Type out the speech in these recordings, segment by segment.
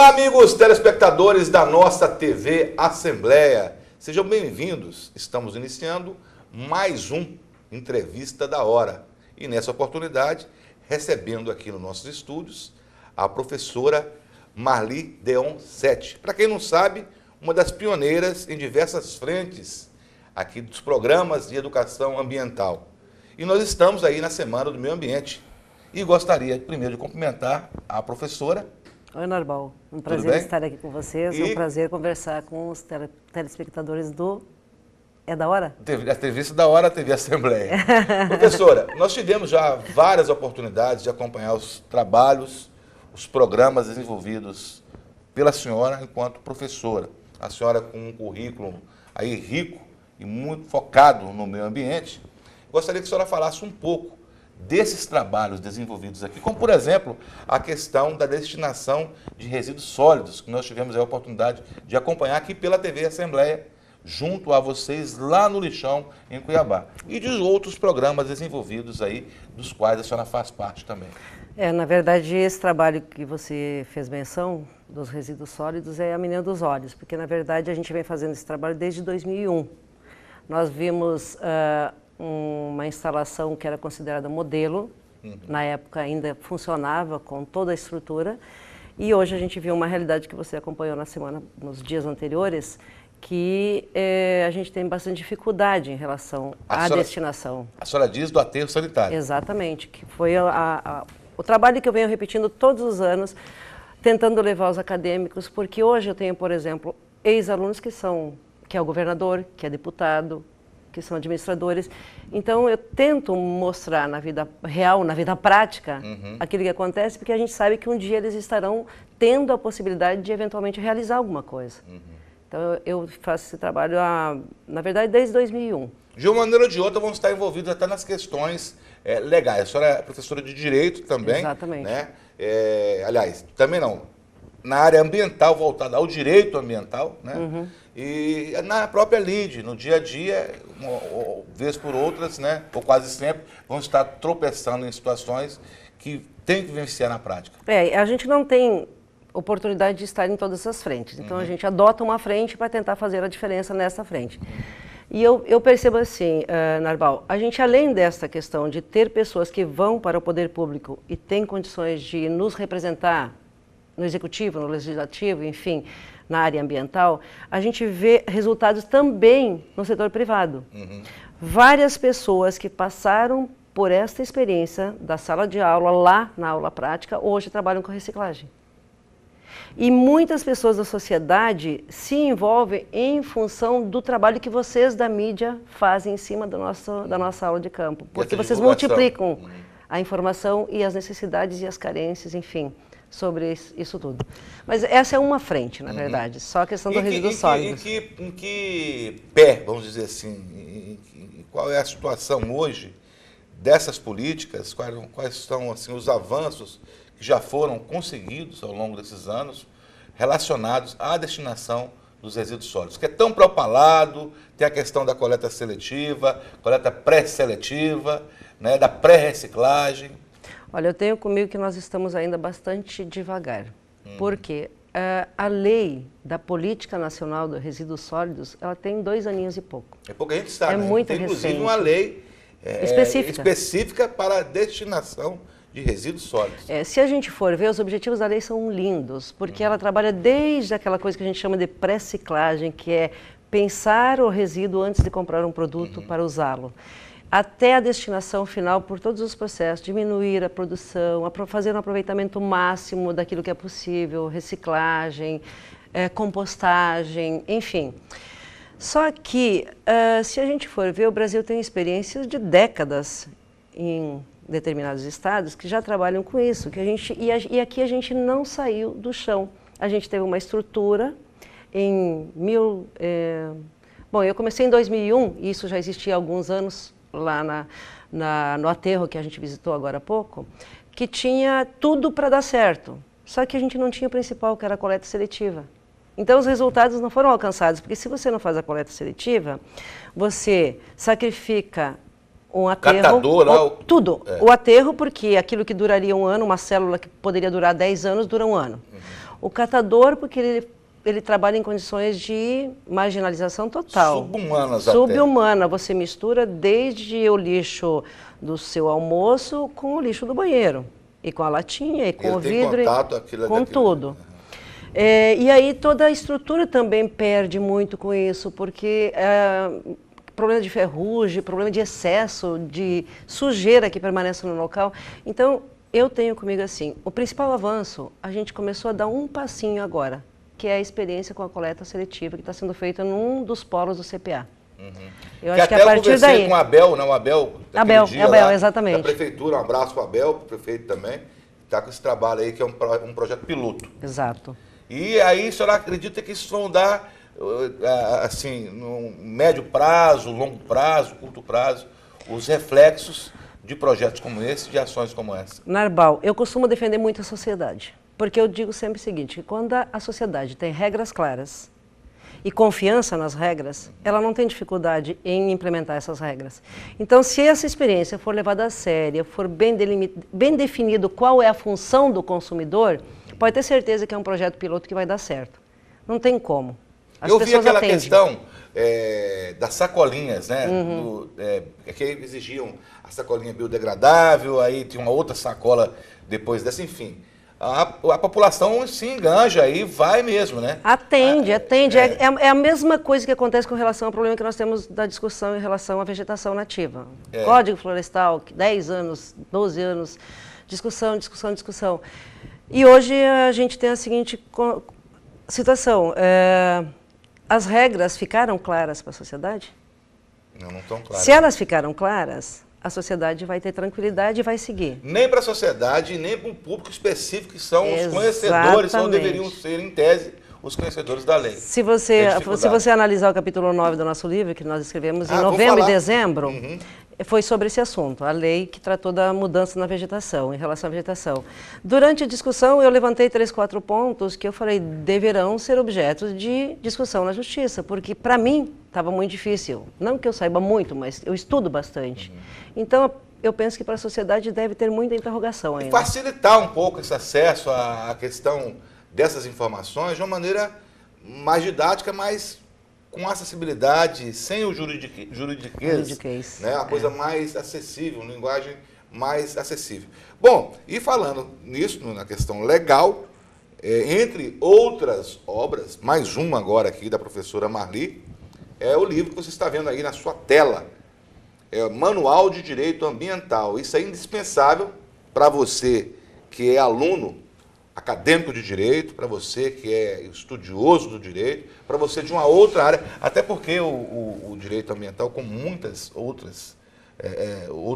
Olá, amigos telespectadores da nossa TV Assembleia. Sejam bem-vindos. Estamos iniciando mais um Entrevista da Hora. E nessa oportunidade, recebendo aqui nos nossos estúdios a professora Marli Deon Sete. Para quem não sabe, uma das pioneiras em diversas frentes aqui dos programas de educação ambiental. E nós estamos aí na Semana do Meio Ambiente. E gostaria primeiro de cumprimentar a professora. Oi, Narbal. Um prazer estar aqui com vocês. É um prazer conversar com os telespectadores do... É da Hora? A Entrevista da Hora, TV Assembleia. Professora, nós tivemos já várias oportunidades de acompanhar os trabalhos, os programas desenvolvidos pela senhora enquanto professora. A senhora com um currículo aí rico e muito focado no meio ambiente. Gostaria que a senhora falasse um pouco desses trabalhos desenvolvidos aqui, como, por exemplo, a questão da destinação de resíduos sólidos, que nós tivemos a oportunidade de acompanhar aqui pela TV Assembleia, junto a vocês lá no Lixão, em Cuiabá. E de outros programas desenvolvidos aí, dos quais a senhora faz parte também. Na verdade, esse trabalho que você fez menção, dos resíduos sólidos, é a menina dos olhos, porque, na verdade, a gente vem fazendo esse trabalho desde 2001. Nós vimos uma instalação que era considerada modelo, na época ainda funcionava com toda a estrutura, e hoje a gente viu uma realidade que você acompanhou nos dias anteriores, que a gente tem bastante dificuldade em relação à destinação. A senhora diz do aterro sanitário. Exatamente, que foi o trabalho que eu venho repetindo todos os anos, tentando levar os acadêmicos, porque hoje eu tenho, por exemplo, ex-alunos que é o governador, que é deputado, que são administradores. Então, eu tento mostrar na vida real, na vida prática, aquilo que acontece, porque a gente sabe que um dia eles estarão tendo a possibilidade de, eventualmente, realizar alguma coisa. Então, eu faço esse trabalho, na verdade, desde 2001. De uma maneira ou de outra, vão estar envolvidos até nas questões legais. A senhora é professora de Direito também. Exatamente. Né? Aliás, também não. Na área ambiental, voltada ao direito ambiental, né? E na própria lide, no dia a dia, vez por outras, né? Ou quase sempre, vão estar tropeçando em situações que tem que vivenciar na prática. A gente não tem oportunidade de estar em todas as frentes, então a gente adota uma frente para tentar fazer a diferença nessa frente. E eu percebo assim, Narbal, a gente, além dessa questão de ter pessoas que vão para o poder público e têm condições de nos representar no executivo, no legislativo, enfim, na área ambiental, a gente vê resultados também no setor privado. Várias pessoas que passaram por esta experiência da sala de aula, lá na aula prática, hoje trabalham com reciclagem. E muitas pessoas da sociedade se envolvem em função do trabalho que vocês da mídia fazem em cima da nossa aula de campo. Porque vocês multiplicam a informação e as necessidades e as carências, enfim, sobre isso tudo. Mas essa é uma frente, na verdade, só a questão do resíduo sólido. Em que pé, vamos dizer assim, qual é a situação hoje dessas políticas, quais são assim, os avanços que já foram conseguidos ao longo desses anos relacionados à destinação dos resíduos sólidos, que é tão propalado, tem a questão da coleta seletiva, coleta pré-seletiva, né, da pré-reciclagem. Olha, eu tenho comigo que nós estamos ainda bastante devagar, porque a lei da Política Nacional dos Resíduos Sólidos, ela tem 2 aninhos e pouco. É pouco a gente sabe, é muito tem recente. Inclusive uma lei específica para a destinação de resíduos sólidos. Se a gente for ver, os objetivos da lei são lindos, porque ela trabalha desde aquela coisa que a gente chama de pré-ciclagem, que é pensar o resíduo antes de comprar um produto para usá-lo, até a destinação final por todos os processos, diminuir a produção, fazer um aproveitamento máximo daquilo que é possível, reciclagem, compostagem, enfim. Só que, se a gente for ver, o Brasil tem experiências de décadas em determinados estados que já trabalham com isso, e aqui a gente não saiu do chão. A gente teve uma estrutura bom, eu comecei em 2001, e isso já existia há alguns anos, lá no aterro que a gente visitou agora há pouco, que tinha tudo para dar certo, só que a gente não tinha o principal, que era a coleta seletiva. Então os resultados não foram alcançados, porque se você não faz a coleta seletiva, você sacrifica um aterro, catador, tudo. O aterro, porque aquilo que duraria um ano, uma célula que poderia durar 10 anos, dura um ano. O catador, porque ele trabalha em condições de marginalização total. Subhumanas Subhumana. Até. Você mistura desde o lixo do seu almoço com o lixo do banheiro. E com a latinha, e com o vidro, com tudo. E aí toda a estrutura também perde muito com isso, porque problema de ferrugem, problema de excesso, de sujeira que permanece no local. Então, eu tenho comigo assim, o principal avanço, a gente começou a dar um passinho agora, que é a experiência com a coleta seletiva, que está sendo feita num dos polos do CPA. Eu acho que a partir daí... com o Abel, não, o Abel, Abel, exatamente. Da prefeitura, um abraço para o Abel, para o prefeito também, está com esse trabalho aí, que é um projeto piloto. Exato. E aí, a senhora acredita que isso vão dar, assim, no médio prazo, longo prazo, curto prazo, os reflexos de projetos como esse, de ações como essa? Narbal, eu costumo defender muito a sociedade, porque eu digo sempre o seguinte, que quando a sociedade tem regras claras e confiança nas regras, ela não tem dificuldade em implementar essas regras. Então, se essa experiência for levada a sério, for bem definido qual é a função do consumidor, pode ter certeza que é um projeto piloto que vai dar certo. Não tem como. Eu vi aquela questão das sacolinhas, né? Que exigiam a sacolinha biodegradável, aí tinha uma outra sacola depois dessa, enfim. A população se enganja e vai mesmo, né? Atende. É a mesma coisa que acontece com relação ao problema que nós temos da discussão em relação à vegetação nativa. Código Florestal, 10 anos, 12 anos, discussão. E hoje a gente tem a seguinte situação. As regras ficaram claras para a sociedade? Não estão claras. Se elas ficaram claras, a sociedade vai ter tranquilidade e vai seguir. Nem para a sociedade, nem para um público específico, que são os conhecedores, ou deveriam ser, em tese, os conhecedores da lei. Se você analisar o capítulo 9 do nosso livro, que nós escrevemos em novembro e dezembro, foi sobre esse assunto, a lei que tratou da mudança na vegetação, em relação à vegetação. Durante a discussão, eu levantei 3, 4 pontos que eu falei deverão ser objeto de discussão na justiça, porque, para mim, estava muito difícil. Não que eu saiba muito, mas eu estudo bastante. Então, eu penso que para a sociedade deve ter muita interrogação ainda. E facilitar um pouco esse acesso à questão dessas informações de uma maneira mais didática, mais com acessibilidade, sem o juridiquês, né? Uma coisa mais acessível, uma linguagem mais acessível. Bom, e falando nisso, na questão legal, entre outras obras, mais uma agora aqui da professora Marli, é o livro que você está vendo aí na sua tela, Manual de Direito Ambiental. Isso é indispensável para você que é aluno acadêmico de direito, para você que é estudioso do direito, para você de uma outra área, até porque o direito ambiental, como muitas outros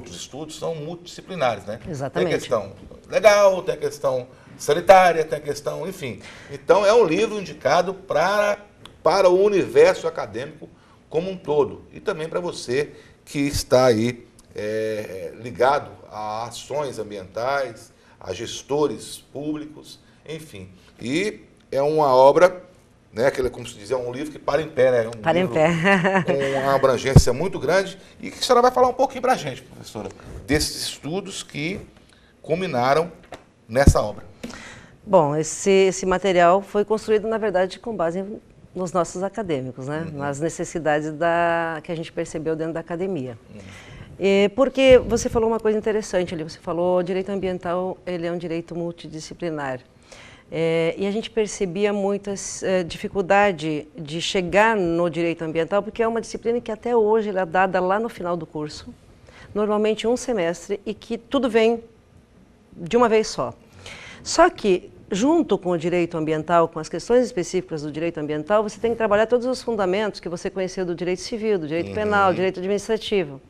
estudos, são multidisciplinares, né? Exatamente. Tem a questão legal, tem a questão sanitária, tem a questão, enfim. Então, é um livro indicado para o universo acadêmico como um todo, e também para você que está aí ligado a ações ambientais, a gestores públicos, enfim. E é uma obra, né, como se diz, é um livro que para em pé, né? Para em pé. Com uma abrangência muito grande, e que a senhora vai falar um pouquinho para a gente, professora, desses estudos que culminaram nessa obra. Bom, esse material foi construído, na verdade, com base nos nossos acadêmicos, né? Nas necessidades que a gente percebeu dentro da academia. Porque você falou uma coisa interessante ali, você falou o direito ambiental, ele é um direito multidisciplinar. E a gente percebia muita dificuldade de chegar no direito ambiental, porque é uma disciplina que até hoje ela é dada lá no final do curso, normalmente um semestre, e que tudo vem de uma vez só. Só que, junto com o direito ambiental, com as questões específicas do direito ambiental, você tem que trabalhar todos os fundamentos que você conheceu do direito civil, do direito penal, do direito administrativo.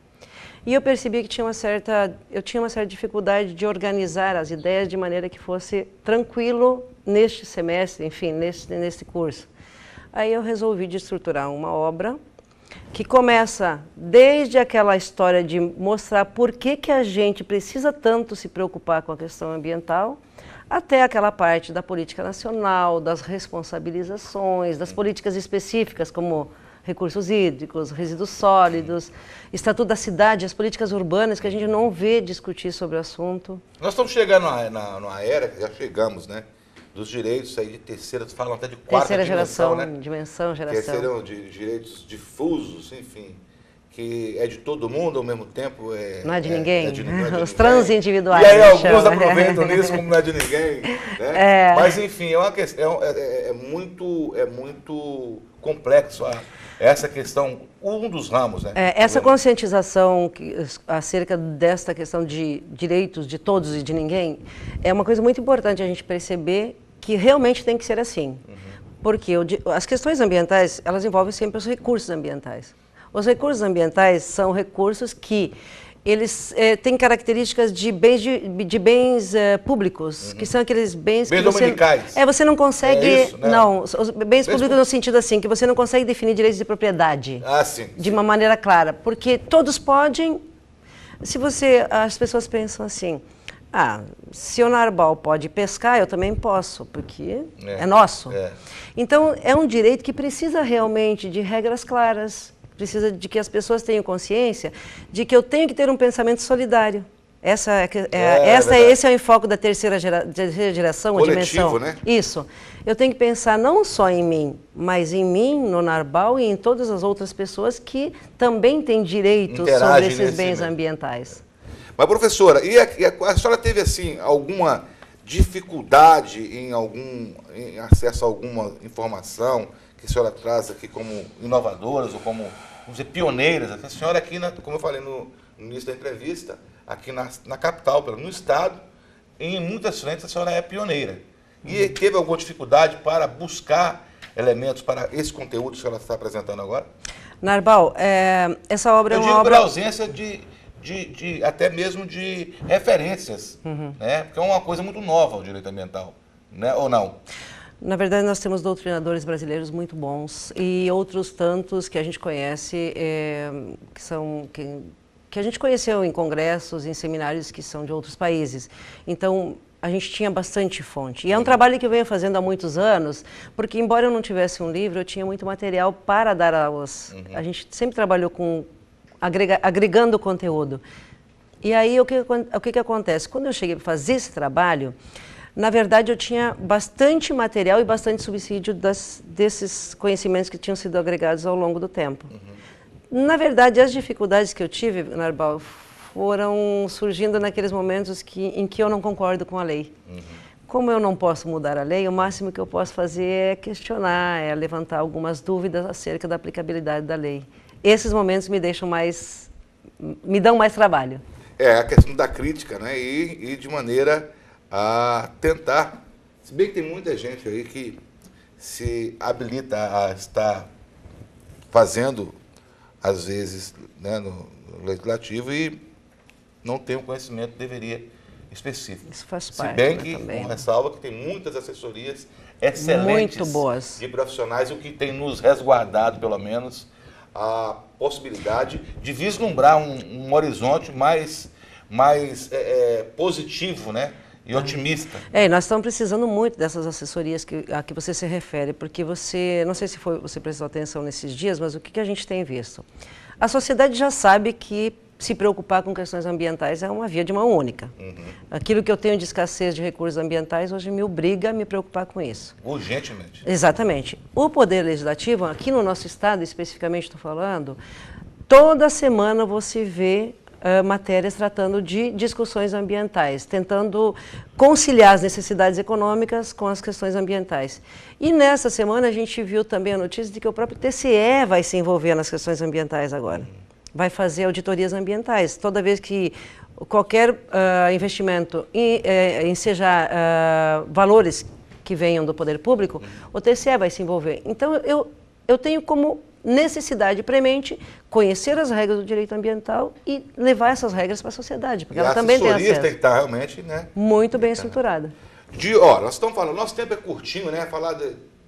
E eu percebi que eu tinha uma certa dificuldade de organizar as ideias de maneira que fosse tranquilo neste semestre, enfim, nesse curso. Aí eu resolvi de estruturar uma obra que começa desde aquela história de mostrar por que a gente precisa tanto se preocupar com a questão ambiental, até aquela parte da política nacional, das responsabilizações, das políticas específicas como recursos hídricos, resíduos sólidos, Estatuto da Cidade, as políticas urbanas, que a gente não vê discutir sobre o assunto. Nós estamos chegando numa era, já chegamos, né? dos direitos aí de terceira, falam até de quarta dimensão, né? Dimensão, geração. Que seriam de direitos difusos, enfim, que é de todo mundo ao mesmo tempo. Não é de ninguém. Os transindividuais. E aí alguns aproveitam nisso como não é de ninguém. Né? Mas enfim, é uma questão, é muito complexo essa questão, um dos ramos, né? Essa conscientização acerca desta questão de direitos de todos e de ninguém é uma coisa muito importante a gente perceber que realmente tem que ser assim. Porque as questões ambientais, elas envolvem sempre os recursos ambientais. Os recursos ambientais são recursos que eles têm características de bens públicos, que são aqueles bens que dominicais. Você não consegue... Isso, né? Não, os bens públicos no sentido assim, que você não consegue definir direitos de propriedade de uma maneira clara, porque todos podem... As pessoas pensam assim, se o Narbal pode pescar, eu também posso, porque é nosso. Então, é um direito que precisa realmente de regras claras, precisa de que as pessoas tenham consciência de que eu tenho que ter um pensamento solidário. Esse é o enfoque da terceira geração, a dimensão. Né? Isso. Eu tenho que pensar não só em mim, mas em mim, no Narbal e em todas as outras pessoas que também têm direitos sobre esses bens ambientais. Mas, professora, a senhora teve, assim, alguma dificuldade em acesso a alguma informação que a senhora traz aqui como inovadoras ou como, vamos dizer, pioneiras? A senhora aqui, como eu falei no início da entrevista, aqui na capital, no estado, em muitas frentes a senhora é pioneira. E teve alguma dificuldade para buscar elementos para esse conteúdo que a senhora está apresentando agora? Narbal, essa obra é uma obra... Eu digo pela ausência até mesmo de referências, né? Porque é uma coisa muito nova o direito ambiental, né? Ou não? Na verdade, nós temos doutrinadores brasileiros muito bons e outros tantos que a gente conhece, que a gente conheceu em congressos, em seminários que são de outros países. Então, a gente tinha bastante fonte. E é um trabalho que eu venho fazendo há muitos anos, porque embora eu não tivesse um livro, eu tinha muito material para dar aulas. A gente sempre trabalhou com agregando conteúdo. E aí, o que acontece? Quando eu cheguei para fazer esse trabalho, na verdade, eu tinha bastante material e bastante subsídio desses conhecimentos que tinham sido agregados ao longo do tempo. Na verdade, as dificuldades que eu tive, Narbal, foram surgindo naqueles momentos em que eu não concordo com a lei. Como eu não posso mudar a lei, o máximo que eu posso fazer é questionar, é levantar algumas dúvidas acerca da aplicabilidade da lei. Esses momentos me dão mais trabalho. A questão da crítica, né? E de maneira a tentar, se bem que tem muita gente aí que se habilita a estar fazendo, às vezes, né, no legislativo e não tem o conhecimento que deveria específico. Isso faz parte. Se bem que, com ressalva, que tem muitas assessorias excelentes muito boas de profissionais, o que tem nos resguardado, pelo menos, a possibilidade de vislumbrar um horizonte mais positivo, né? E otimista. Nós estamos precisando muito dessas assessorias a que você se refere, porque não sei se você prestou atenção nesses dias, mas o que a gente tem visto? A sociedade já sabe que se preocupar com questões ambientais é uma via de mão única. Aquilo que eu tenho de escassez de recursos ambientais hoje me obriga a me preocupar com isso. Urgentemente. Exatamente. O Poder Legislativo, aqui no nosso estado, especificamente estou falando, toda semana você vê matérias tratando de discussões ambientais, tentando conciliar as necessidades econômicas com as questões ambientais. E nessa semana a gente viu também a notícia de que o próprio TCE vai se envolver nas questões ambientais agora. Vai fazer auditorias ambientais. Toda vez que qualquer investimento ensejar valores que venham do poder público, o TCE vai se envolver. Então, eu tenho como necessidade premente conhecer as regras do direito ambiental e levar essas regras para a sociedade, porque ela também tem acesso. A assessoria tem que estar realmente, né, muito bem estruturada. Nós estamos falando, nosso tempo é curtinho, né?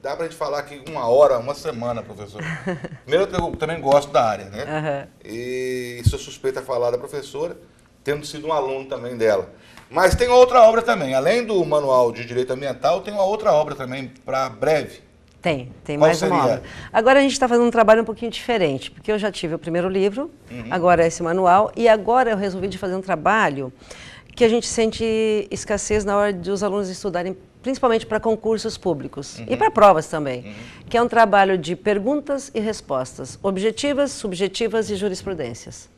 Dá para a gente falar aqui 1 hora, 1 semana, professor. Primeiro, eu também gosto da área, né? E sou suspeito a falar da professora, tendo sido um aluno também dela. Mas tem outra obra também, além do Manual de Direito Ambiental, tem uma outra obra também para breve. Tem mais uma obra. Agora a gente está fazendo um trabalho um pouquinho diferente, porque eu já tive o primeiro livro, agora esse manual, e agora eu resolvi de fazer um trabalho que a gente sente escassez na hora de os alunos estudarem, principalmente para concursos públicos e para provas também, que é um trabalho de perguntas e respostas, objetivas, subjetivas e jurisprudências.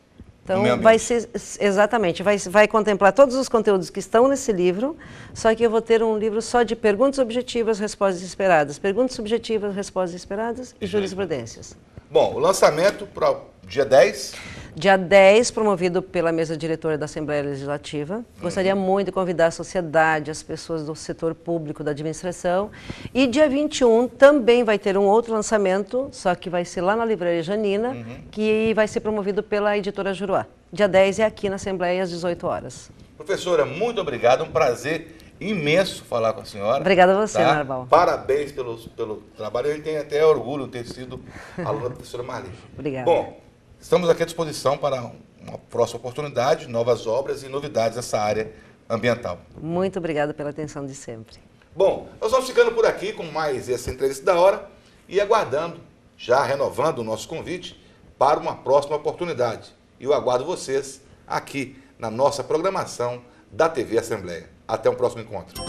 Então, vai ser, exatamente, vai contemplar todos os conteúdos que estão nesse livro, só que eu vou ter um livro só de perguntas objetivas, respostas esperadas, perguntas subjetivas, respostas esperadas e jurisprudências. Bom, o lançamento para o dia 10... Dia 10, promovido pela mesa diretora da Assembleia Legislativa. Gostaria muito de convidar a sociedade, as pessoas do setor público, da administração. E dia 21 também vai ter um outro lançamento, só que vai ser lá na Livraria Janina, que vai ser promovido pela editora Juruá. Dia 10 é aqui na Assembleia, às 18 horas. Professora, muito obrigado. Um prazer imenso falar com a senhora. Obrigada a você, Narbal. Parabéns pelo trabalho. Eu tenho até orgulho de ter sido aluna da professora Marli. Obrigada. Bom, estamos aqui à disposição para uma próxima oportunidade, novas obras e novidades nessa área ambiental. Muito obrigada pela atenção de sempre. Bom, nós vamos ficando por aqui com mais essa entrevista da hora e aguardando, já renovando o nosso convite para uma próxima oportunidade. E eu aguardo vocês aqui na nossa programação da TV Assembleia. Até um próximo encontro.